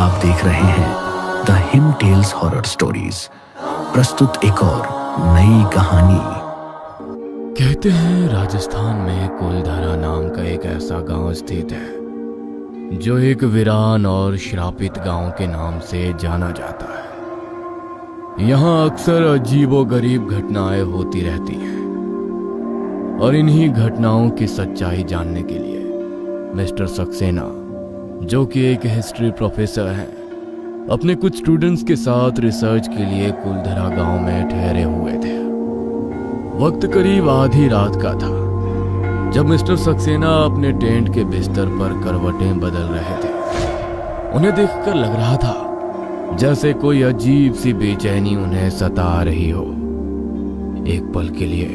आप देख रहे हैं the him tales horror stories. प्रस्तुत एक और नई कहानी। कहते हैं राजस्थान में कुलधरा नाम का एक ऐसा गांव स्थित है जो एक वीरान और श्रापित गांव के नाम से जाना जाता है। यहाँ अक्सर अजीबोगरीब घटनाएं होती रहती हैं और इन्हीं घटनाओं की सच्चाई जानने के लिए मिस्टर सक्सेना, जो कि एक हिस्ट्री प्रोफेसर हैं, अपने कुछ स्टूडेंट्स के साथ रिसर्च के लिए कुलधरा गांव में ठहरे हुए थे। वक्त करीब आधी रात का था जब मिस्टर सक्सेना अपने टेंट के बिस्तर पर करवटें बदल रहे थे। उन्हें देखकर लग रहा था जैसे कोई अजीब सी बेचैनी उन्हें सता रही हो। एक पल के लिए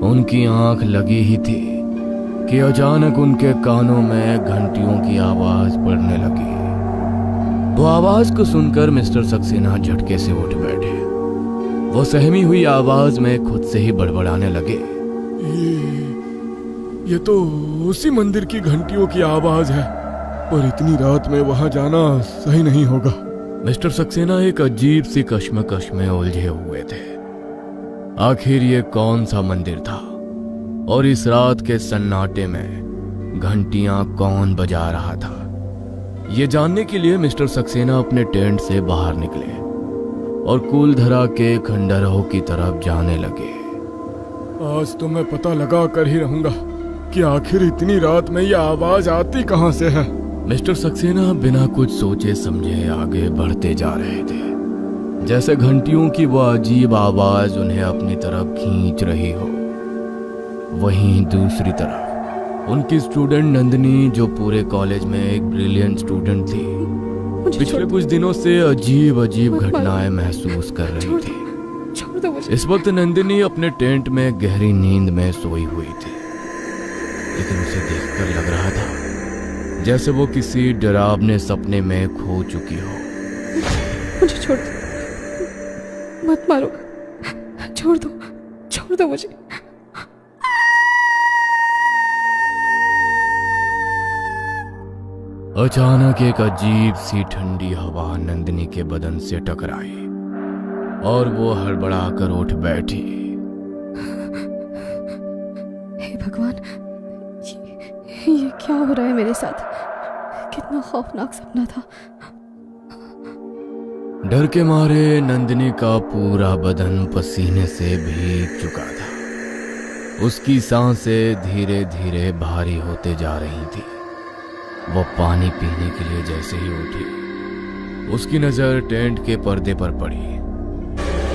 उनकी आंख लगी ही थी कि अचानक उनके कानों में घंटियों की आवाज पड़ने लगी। वो आवाज को सुनकर मिस्टर सक्सेना झटके से उठ बैठे। वो सहमी हुई आवाज में खुद से ही बड़बड़ाने लगे, ये तो उसी मंदिर की घंटियों की आवाज है, पर इतनी रात में वहां जाना सही नहीं होगा। मिस्टर सक्सेना एक अजीब सी कश्मकश में उलझे हुए थे। आखिर ये कौन सा मंदिर था और इस रात के सन्नाटे में घंटियां कौन बजा रहा था? ये जानने के लिए मिस्टर सक्सेना अपने टेंट से बाहर निकले और कुलधरा के खंडहरों की तरफ जाने लगे। आज तो मैं पता लगा कर ही रहूंगा कि आखिर इतनी रात में ये आवाज आती कहां से है। मिस्टर सक्सेना बिना कुछ सोचे समझे आगे बढ़ते जा रहे थे, जैसे घंटियों की वह अजीब आवाज उन्हें अपनी तरफ खींच रही हो। वहीं दूसरी तरफ उनकी स्टूडेंट नंदिनी, जो पूरे कॉलेज में एक ब्रिलियंट स्टूडेंट थी, पिछले कुछ दिनों से अजीब अजीब घटनाएं महसूस कर रही थी। इस वक्त नंदिनी अपने टेंट में गहरी नींद में सोई हुई थी, लेकिन उसे देखकर लग रहा था जैसे वो किसी डरावने सपने में खो चुकी हो। मुझे छोड़ दो, मत मारो, छोड़ दो मुझे। अचानक एक अजीब सी ठंडी हवा नंदिनी के बदन से टकराई और वो हड़बड़ा कर उठ बैठी। हे भगवान, ये क्या हो रहा है मेरे साथ? कितना खौफनाक सपना था। डर के मारे नंदिनी का पूरा बदन पसीने से भीग चुका था। उसकी सांसें धीरे धीरे भारी होते जा रही थी। वो पानी पीने के लिए जैसे ही उठी, उसकी नजर टेंट के पर्दे पर पड़ी।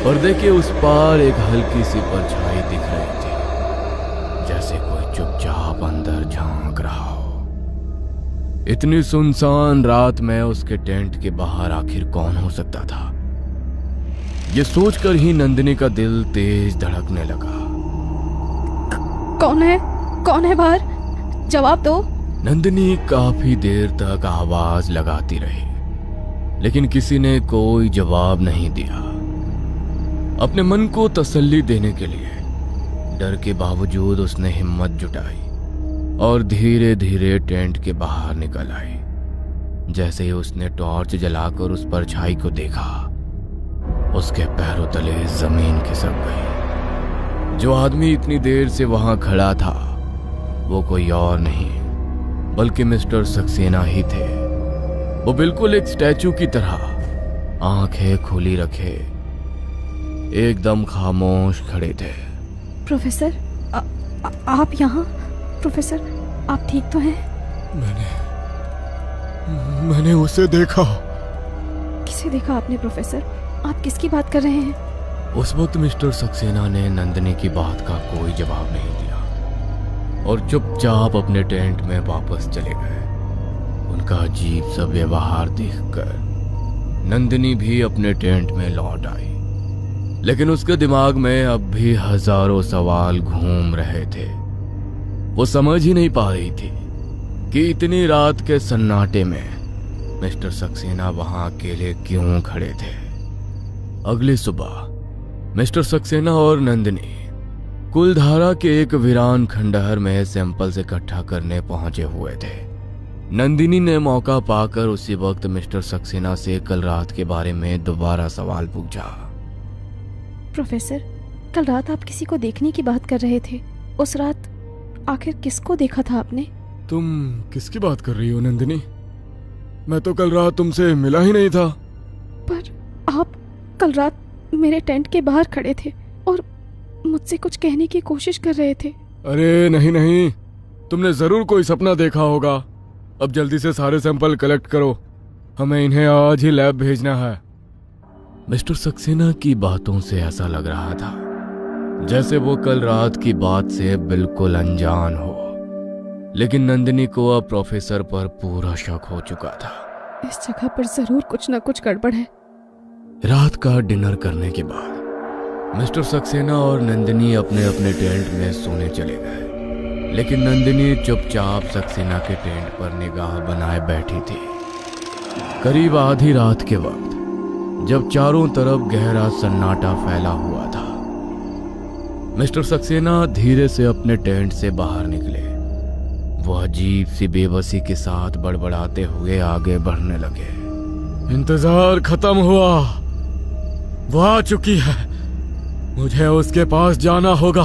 पर्दे के उस पार एक हल्की सी परछाई दिख रही थी, जैसे कोई चुपचाप अंदर झांक रहा हो। इतनी सुनसान रात में उसके टेंट के बाहर आखिर कौन हो सकता था? ये सोचकर ही नंदिनी का दिल तेज धड़कने लगा। कौन है बाहर? जवाब दो। नंदिनी काफी देर तक आवाज लगाती रही, लेकिन किसी ने कोई जवाब नहीं दिया। अपने मन को तसल्ली देने के लिए डर के बावजूद उसने हिम्मत जुटाई और धीरे धीरे टेंट के बाहर निकल आई। जैसे ही उसने टॉर्च जलाकर उस परछाई को देखा, उसके पैरों तले जमीन खिसक गई। जो आदमी इतनी देर से वहां खड़ा था वो कोई और नहीं बल्कि मिस्टर सक्सेना ही थे। वो बिल्कुल एक स्टैचू की तरह आंखें खुली रखे एकदम खामोश खड़े थे। प्रोफेसर, आप यहाँ? प्रोफेसर, आप ठीक तो हैं? मैंने उसे देखा। किसे देखा आपने प्रोफेसर? आप किसकी बात कर रहे हैं? उस वक्त मिस्टर सक्सेना ने नंदिनी की बात का कोई जवाब नहीं दिया और चुपचाप अपने टेंट में वापस चले गए। उनका अजीब सा व्यवहार देखकर नंदिनी भी अपने टेंट में लौट आई, लेकिन उसके दिमाग में अब भी हजारों सवाल घूम रहे थे। वो समझ ही नहीं पा रही थी कि इतनी रात के सन्नाटे में मिस्टर सक्सेना वहां अकेले क्यों खड़े थे। अगली सुबह मिस्टर सक्सेना और नंदिनी कुलधारा के एक वीरान खंडहर में सैंपल्स इकट्ठा करने पहुंचे हुए थे। नंदिनी ने मौका पाकर उसी वक्त मिस्टर सक्सेना से कल रात के बारे में दोबारा सवाल पूछा। प्रोफेसर, कल रात आप किसी को देखने की बात कर रहे थे। उस रात आखिर किसको देखा था आपने? तुम किसकी बात कर रही हो नंदिनी? मैं तो कल रात तुमसे मिला ही नहीं था। पर आप कल रात मेरे टेंट के बाहर खड़े थे और मुझसे कुछ कहने की कोशिश कर रहे थे। अरे नहीं, तुमने जरूर कोई सपना देखा होगा। अब जल्दी से सारे सैंपल कलेक्ट करो, हमें इन्हें आज ही लैब भेजना है। मिस्टर सक्सेना की बातों से ऐसा लग रहा था जैसे वो कल रात की बात से बिल्कुल अनजान हो, लेकिन नंदिनी को अब प्रोफेसर पर पूरा शक हो चुका था। इस जगह पर जरूर कुछ ना कुछ गड़बड़ है। रात का डिनर करने के बाद मिस्टर सक्सेना और नंदिनी अपने अपने टेंट में सोने चले गए, लेकिन नंदिनी चुपचाप सक्सेना के टेंट पर निगाह बनाए बैठी थी। करीब आधी रात के वक्त जब चारों तरफ गहरा सन्नाटा फैला हुआ था, मिस्टर सक्सेना धीरे से अपने टेंट से बाहर निकले। वह अजीब सी बेबसी के साथ बड़बड़ाते हुए आगे बढ़ने लगे। इंतजार खत्म हुआ, वो आ चुकी है, मुझे उसके पास जाना होगा,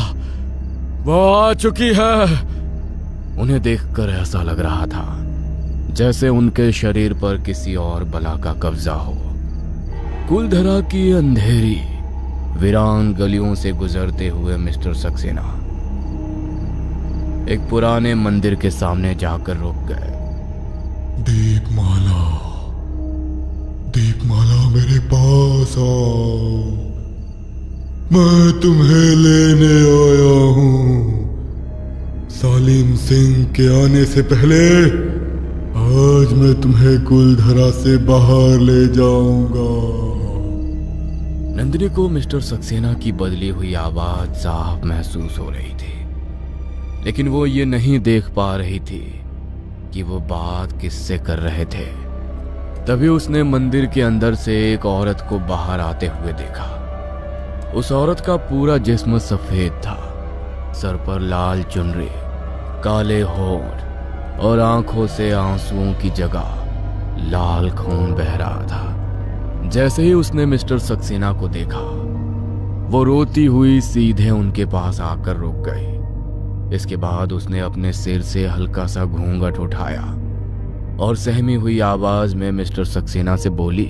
वो आ चुकी है। उन्हें देखकर ऐसा लग रहा था जैसे उनके शरीर पर किसी और बला का कब्जा हो। कुलधरा की अंधेरी वीरान गलियों से गुजरते हुए मिस्टर सक्सेना एक पुराने मंदिर के सामने जाकर रुक गए। दीपमाला, दीपमाला मेरे पास आओ, मैं तुम्हें लेने आया हूं। सालिम सिंह के आने से पहले आज मैं तुम्हें कुलधरा से बाहर ले जाऊंगा। नंदिनी को मिस्टर सक्सेना की बदली हुई आवाज साफ महसूस हो रही थी, लेकिन वो ये नहीं देख पा रही थी कि वो बात किससे कर रहे थे। तभी उसने मंदिर के अंदर से एक औरत को बाहर आते हुए देखा। उस औरत का पूरा जिस्म सफेद था, सर पर लाल चुनरी, काले होंठ और आंखों से आंसुओं की जगह लाल खून बह रहा था। जैसे ही उसने मिस्टर सक्सेना को देखा, वो रोती हुई सीधे उनके पास आकर रुक गई। इसके बाद उसने अपने सिर से हल्का सा घूंघट उठाया और सहमी हुई आवाज में मिस्टर सक्सेना से बोली,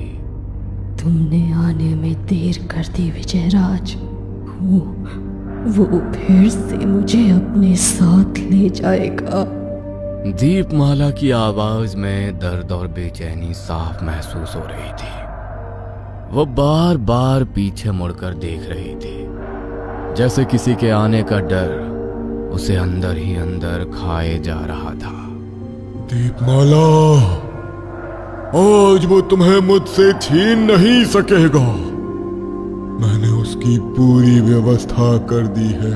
तुमने आने में देर कर दी विजयराज। वो फिर से मुझे अपने साथ ले जाएगा। दीपमाला की आवाज में दर्द और बेचैनी साफ महसूस हो रही थी। वो बार बार पीछे मुड़कर देख रही थी, जैसे किसी के आने का डर उसे अंदर ही अंदर खाए जा रहा था। दीपमाला, आज वो तुम्हें मुझसे छीन नहीं सकेगा, मैंने उसकी पूरी व्यवस्था कर दी है।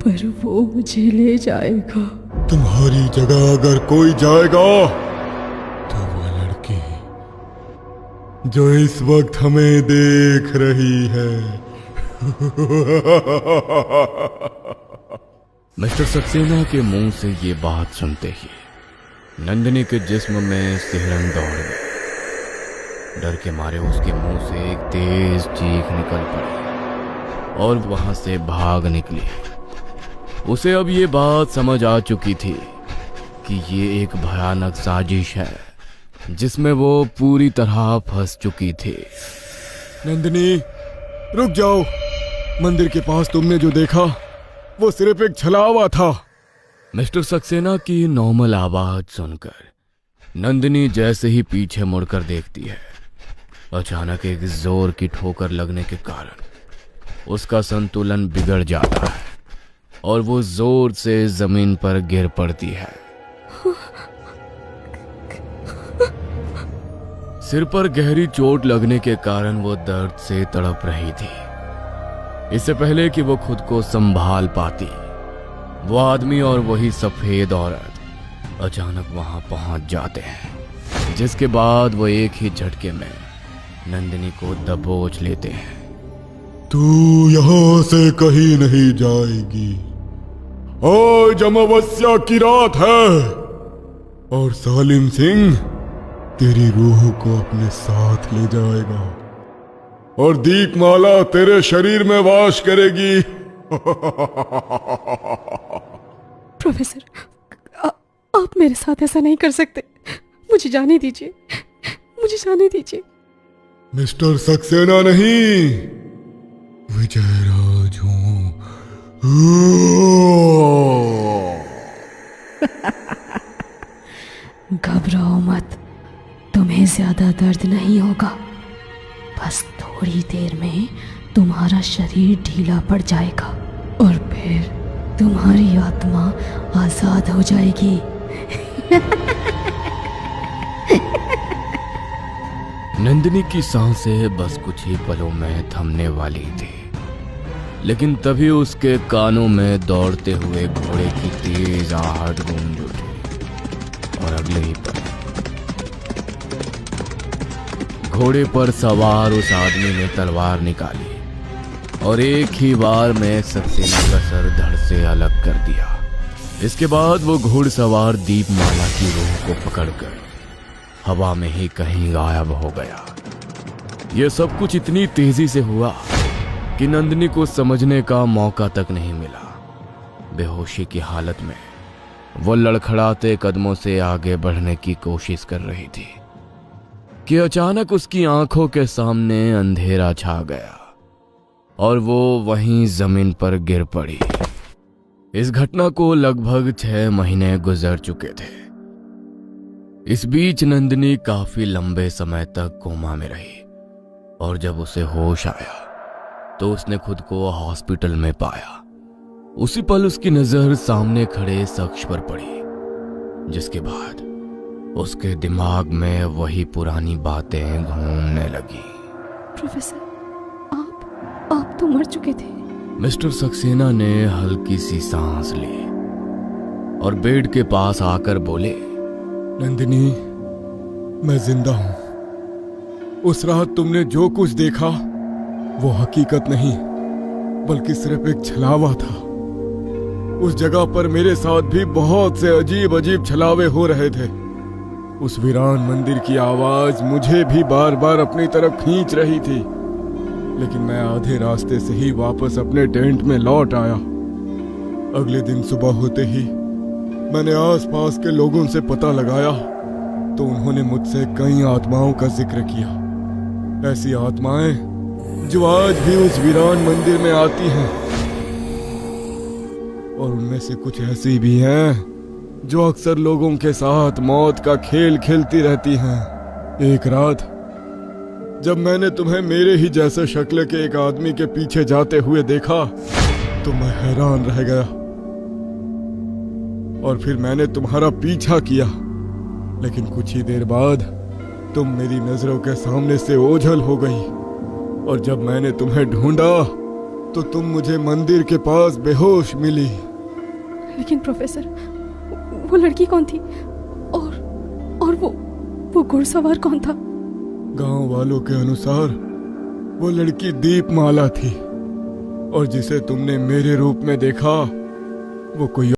पर वो मुझे ले जाएगा। तुम्हारी जगह अगर कोई जाएगा तो वो लड़की जो इस वक्त हमें देख रही है। मिस्टर सक्सेना के मुंह से ये बात सुनते ही नंदिनी के जिस्म में सिहरन दौड़ गई। डर के मारे उसके मुंह से एक तेज चीख निकल पड़ी और वहां से भाग निकली। उसे अब ये बात समझ आ चुकी थी कि ये एक भयानक साजिश है जिसमें वो पूरी तरह फंस चुकी थी। नंदिनी, रुक जाओ। मंदिर के पास तुमने जो देखा वो सिर्फ एक छलावा था। मिस्टर सक्सेना की नॉर्मल आवाज सुनकर नंदिनी जैसे ही पीछे मुड़कर देखती है, अचानक एक जोर की ठोकर लगने के कारण उसका संतुलन बिगड़ जाता है और वो जोर से जमीन पर गिर पड़ती है। सिर पर गहरी चोट लगने के कारण वो दर्द से तड़प रही थी। इससे पहले कि वो खुद को संभाल पाती, वो आदमी और वही सफेद औरत अचानक वहां पहुंच जाते हैं, जिसके बाद वो एक ही झटके में नंदिनी को दबोच लेते हैं। तू यहां से कहीं नहीं जाएगी, आज अमावस्या की रात है और सालिम सिंह तेरी रूह को अपने साथ ले जाएगा और दीपमाला तेरे शरीर में वास करेगी। प्रोफेसर, आप मेरे साथ ऐसा नहीं कर सकते। मुझे जाने दीजिए, मुझे जाने दीजिए। मिस्टर सक्सेना नहीं, विजयराज हूं। घबराओ मत, तुम्हें ज्यादा दर्द नहीं होगा। बस थोड़ी देर में तुम्हारा शरीर ढीला पड़ जाएगा और फिर तुम्हारी आत्मा आजाद हो जाएगी। नंदिनी की सांसें बस कुछ ही पलों में थमने वाली थी, लेकिन तभी उसके कानों में दौड़ते हुए घोड़े की तेज आहट गूंज उठी और अगले ही पल घोड़े पर सवार उस आदमी ने तलवार निकाली और एक ही बार में सक्सेना का सर धड़ से अलग कर दिया। इसके बाद वो घुड़सवार दीपमाला की रूह को पकड़कर हवा में ही कहीं गायब हो गया। यह सब कुछ इतनी तेजी से हुआ कि नंदिनी को समझने का मौका तक नहीं मिला। बेहोशी की हालत में वो लड़खड़ाते कदमों से आगे बढ़ने की कोशिश कर रही थी कि अचानक उसकी आंखों के सामने अंधेरा छा गया और वो वहीं जमीन पर गिर पड़ी। इस घटना को लगभग 6 महीने गुजर चुके थे। इस बीच नंदिनी काफी लंबे समय तक कोमा में रही और जब उसे होश आया तो उसने खुद को हॉस्पिटल में पाया। उसी पल उसकी नजर सामने खड़े शख्स पर पड़ी, जिसके बाद उसके दिमाग में वही पुरानी बातें घूमने लगी। प्रोफेसर, आप तो मर चुके थे। मिस्टर सक्सेना ने हल्की सी सांस ली और बेड के पास आकर बोले, नंदिनी, मैं जिंदा हूं। उस रात तुमने जो कुछ देखा वो हकीकत नहीं बल्कि सिर्फ एक छलावा था। उस जगह पर मेरे साथ भी बहुत से अजीब अजीब छलावे हो रहे थे। उस वीरान मंदिर की आवाज मुझे भी बार बार अपनी तरफ खींच रही थी, लेकिन मैं आधे रास्ते से ही वापस अपने टेंट में लौट आया। अगले दिन सुबह होते ही मैंने आसपास के लोगों से पता लगाया तो उन्होंने मुझसे कई आत्माओं का जिक्र किया। ऐसी आत्माएं जो आज भी उस वीरान मंदिर में आती हैं, और उनमें से कुछ ऐसी भी हैं जो अक्सर लोगों के साथ मौत का खेल खेलती रहती हैं। एक रात जब मैंने तुम्हें मेरे ही जैसे शक्ल के एक आदमी के पीछे जाते हुए देखा तो मैं हैरान रह गया और फिर मैंने तुम्हारा पीछा किया, लेकिन कुछ ही देर बाद तुम मेरी नजरों के सामने से ओझल हो गई और जब मैंने तुम्हें ढूंढा तो तुम मुझे मंदिर के पास बेहोश मिली। लेकिन प्रोफेसर, वो लड़की कौन थी? और वो घुड़सवार कौन था? गांव वालों के अनुसार वो लड़की दीपमाला थी और जिसे तुमने मेरे रूप में देखा वो कोई